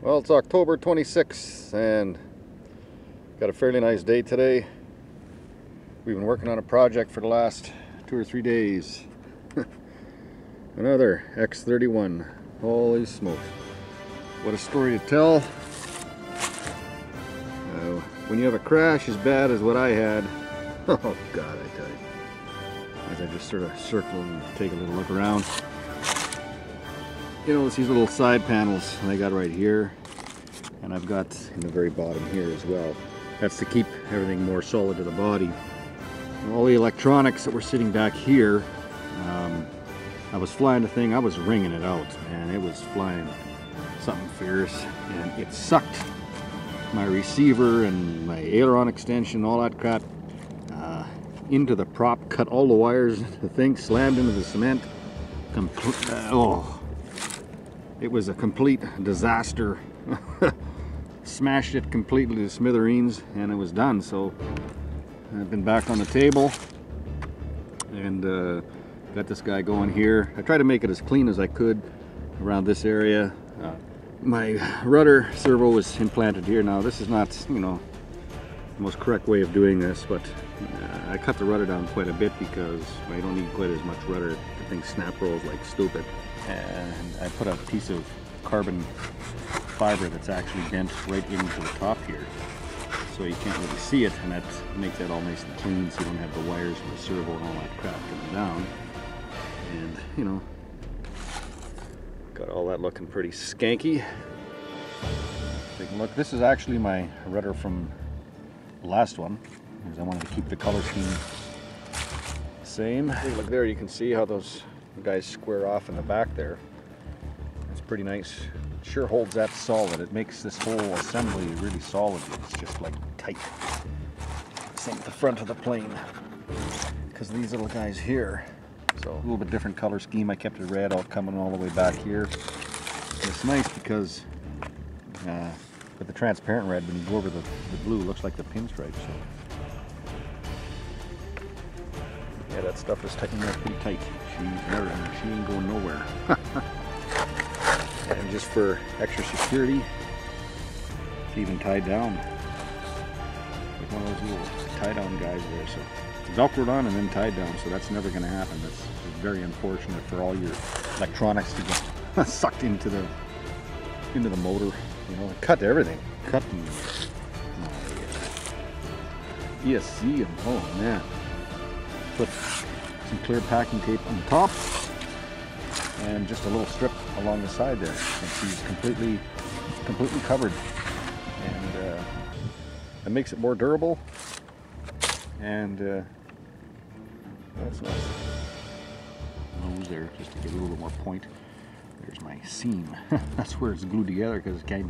Well, it's October 26th and got a fairly nice day today. We've been working on a project for the last 2 or 3 days. Another X-31. Holy smoke. What a story to tell. When you have a crash as bad as what I had, oh God, I tell you. As I just sort of circle and take a little look around. You know, it's these little side panels I got right here, and I've got in the very bottom here as well. That's to keep everything more solid to the body. And all the electronics that were sitting back here, I was flying the thing, I was ringing it out, and it was flying something fierce, and it sucked my receiver and my aileron extension, all that crap, into the prop, cut all the wires, the thing slammed into the cement. It was a complete disaster. Smashed it completely to smithereens, and it was done. So I've been back on the table and got this guy going here. I tried to make it as clean as I could around this area. My rudder servo was implanted here. Now this is not, you know, the most correct way of doing this, but I cut the rudder down quite a bit because I don't need quite as much rudder. The thing snap rolls like stupid. And I put a piece of carbon fiber that's actually bent right into the top here, so you can't really see it, and that makes that all nice and clean, so you don't have the wires and the servo and all that crap coming down. And you know, got all that looking pretty skanky. Take a look. This is actually my rudder from the last one, because I wanted to keep the color scheme the same. Look there, you can see how those guys square off in the back there. It's pretty nice. It sure holds that solid. It makes this whole assembly really solid. It's just like tight. Same with the front of the plane, because these little guys here. So a little bit different color scheme. I kept it red all coming all the way back here. And it's nice because with the transparent red, when you go over the blue, it looks like the pinstripe. So yeah, that stuff is tightening up pretty tight. She ain't going nowhere. And just for extra security, it's even tied down. Like one of those little tie down guys there. So velcroed on and then tied down, so that's never going to happen. That's very unfortunate for all your electronics to get sucked into the motor. You know, cut everything. Cut and ESC and oh man. Put some clear packing tape on the top and just a little strip along the side there, and she's completely covered, and it makes it more durable, and that's nice. Nose there, just to get a little bit more point. There's my seam. That's where it's glued together, because it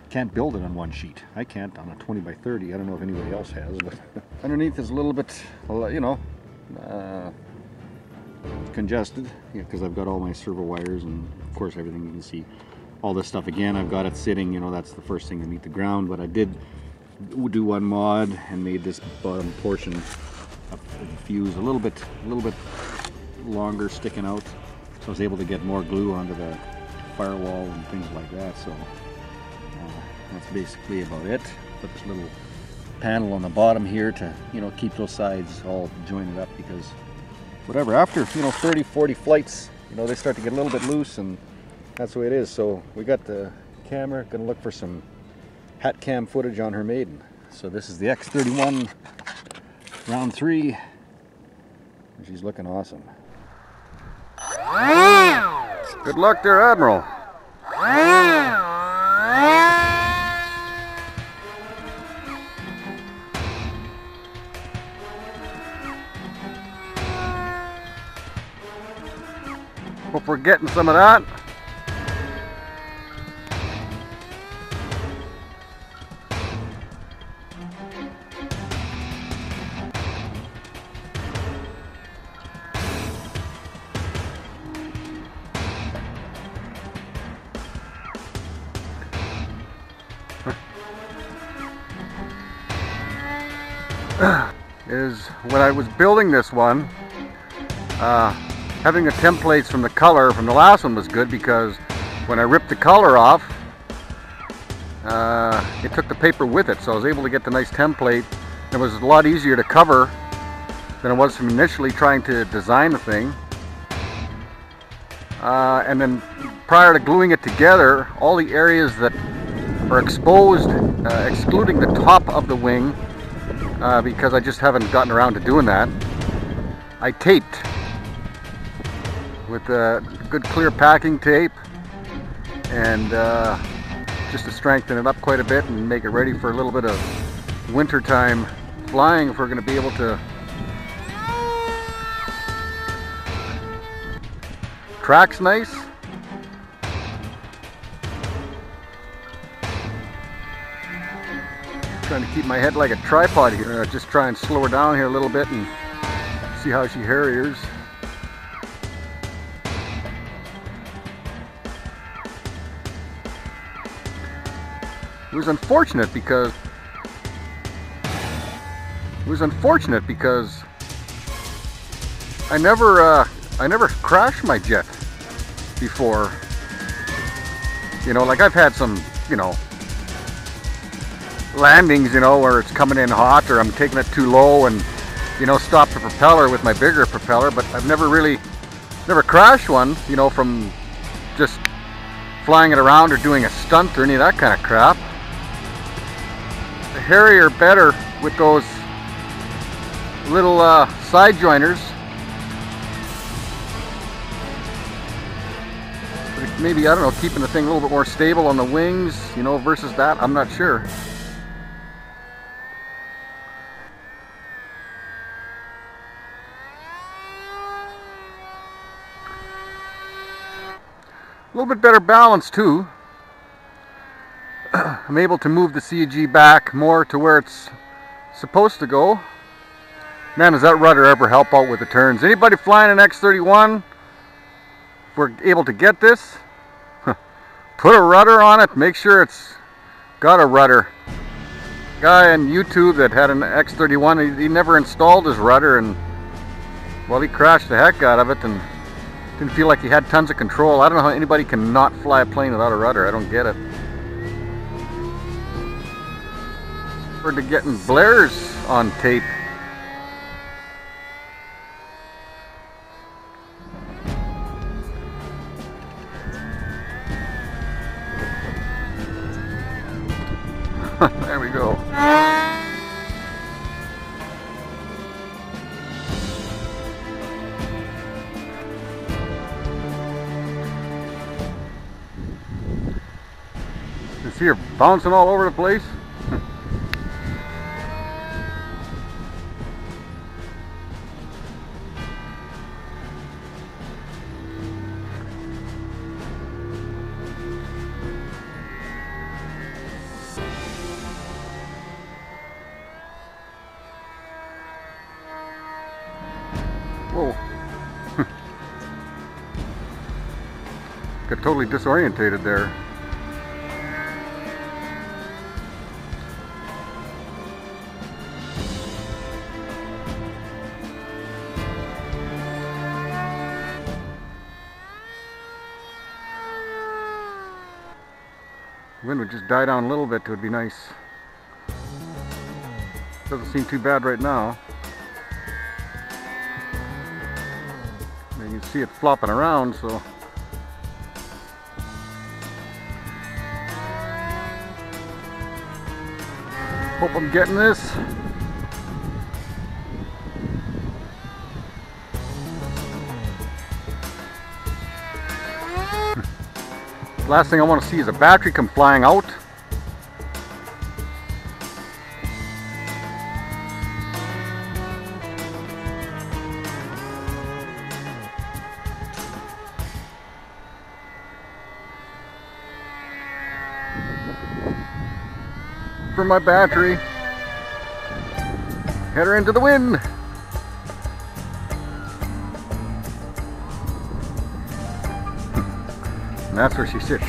can't build it on one sheet. I can't on a 20 by 30. I don't know if anybody else has, but underneath is a little bit, you know, congested, because I've got all my servo wires and of course everything. You can see all this stuff again. I've got it sitting, you know, that's the first thing to meet the ground, but I did do one mod and made this bottom portion of the fuse a little bit longer, sticking out, so I was able to get more glue onto the firewall and things like that. So that's basically about it. Put this little panel on the bottom here to, you know, keep those sides all jointed up, because whatever, after, you know, 30-40 flights, you know, they start to get a little bit loose, and that's the way it is. So we got the camera, gonna look for some hat cam footage on her maiden. So this is the X-31 round 3, and she's looking awesome. Good luck there, Admiral. Hope we're getting some of that. Is when I was building this one, having the templates from the color from the last one was good, because when I ripped the color off, it took the paper with it, so I was able to get the nice template. It was a lot easier to cover than it was from initially trying to design the thing. And then prior to gluing it together, all the areas that are exposed, excluding the top of the wing, because I just haven't gotten around to doing that, I taped with good clear packing tape, and just to strengthen it up quite a bit and make it ready for a little bit of wintertime flying, if we're going to be able to track's nice. Trying to keep my head like a tripod here. Just try and slow her down here a little bit and see how she harriers. It was unfortunate because I never crashed my jet before. You know, like I've had some, you know, landings, you know, where it's coming in hot or I'm taking it too low and, you know, stop the propeller with my bigger propeller, but I've never crashed one, you know, from just flying it around or doing a stunt or any of that kind of crap. The Harrier better with those little side joiners. Maybe, I don't know, keeping the thing a little bit more stable on the wings, you know, versus that, I'm not sure. A little bit better balance too. I'm able to move the CG back more to where it's supposed to go. Man, does that rudder ever help out with the turns. Anybody flying an X-31, if we're able to get this, put a rudder on it, make sure it's got a rudder. Guy on YouTube that had an X-31, he never installed his rudder, and well, he crashed the heck out of it and didn't feel like he had tons of control. I don't know how anybody can not fly a plane without a rudder. I don't get it. We're to getting blares on tape. There we go. You see her bouncing all over the place? Whoa. Got totally disorientated there. The wind would just die down a little bit, it would be nice. Doesn't seem too bad right now. You can see it flopping around, so hope I'm getting this. Last thing I want to see is a battery come flying out. For my battery. Head her into the wind. And that's where she sits.